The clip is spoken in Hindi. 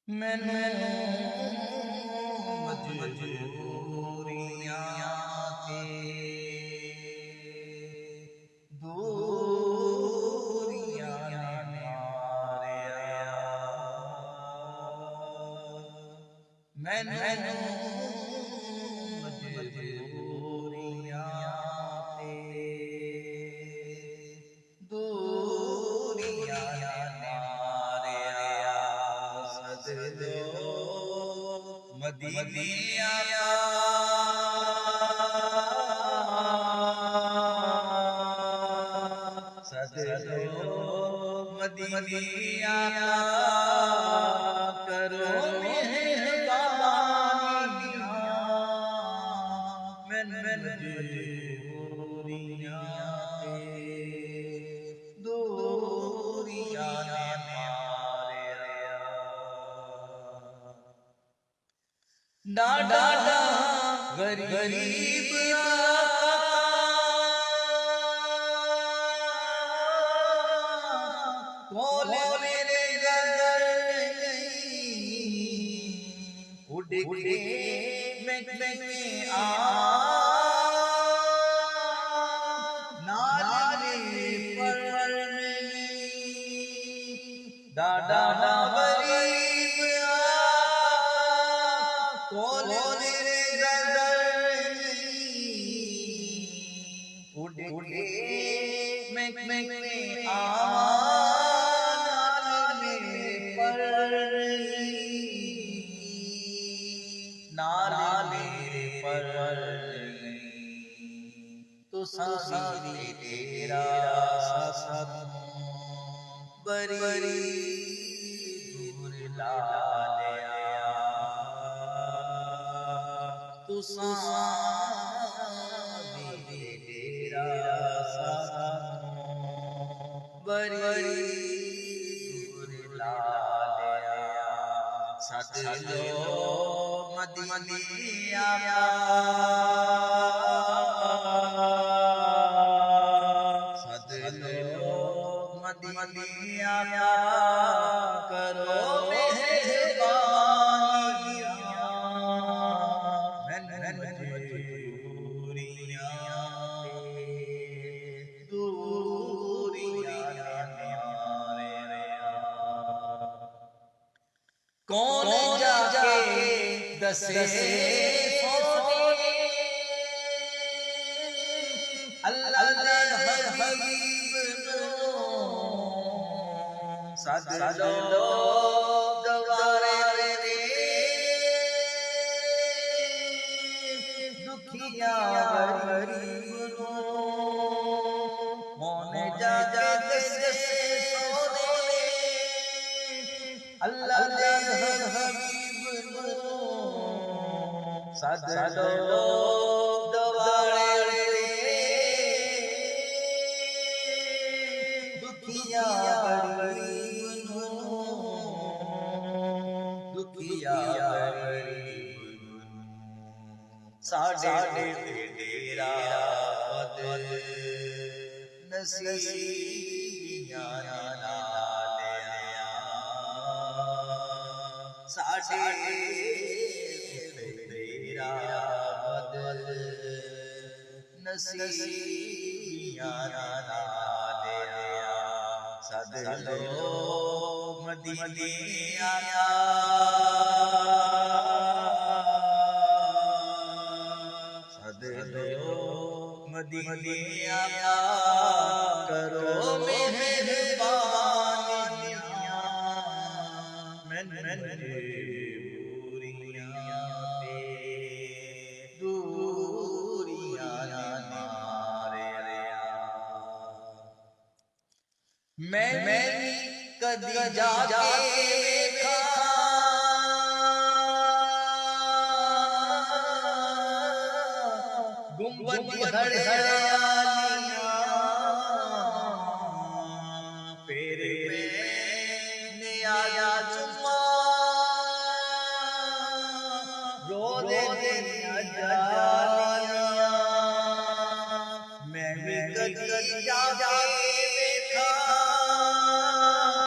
मैनू मजबूरियां ते दूरियां ने मारिया। मैनू मजबूरियां ते दूरियां ने मारिया। सदलो मदीना सदलो मदीना करो मेहरबानियां। मजबूरियां ते दूरियां ने मारिया। डाडा गरीब कोले मेरे घर उड़ के मैं आ नाले पर डाडा गरीब कोले मेरे घर उड़ के मैं आ नाले पर तो सामी तेरा सब बरी दूर ला लिया। तो सामी तेरा सब बरी दूर ला लिया। सदलो मदीना सदलो मदीना करो मेहरबानियां। मजबूरियां दूरियां ने मारिया। कौन जाके दसे अल्लाह हबीब सदलो दवारे रे दुखिया गरीब मोने जाके दसे अल्लाह हबीब सदलो दवारे रे दुखिया गरीब दुखिया गरीब साडे तेरा बद नसीबियां ना लिया। साडे तेरा बद नसीबियां ना लिया। सदलो मदीना सदलो मदीना करो मेहरबानियां। मजबूरियां ते दूरियां ने मारिया। मैं कदी जाके वेखा गुंबद हरियालियां फिर मैंने आया चुम्मा रो दे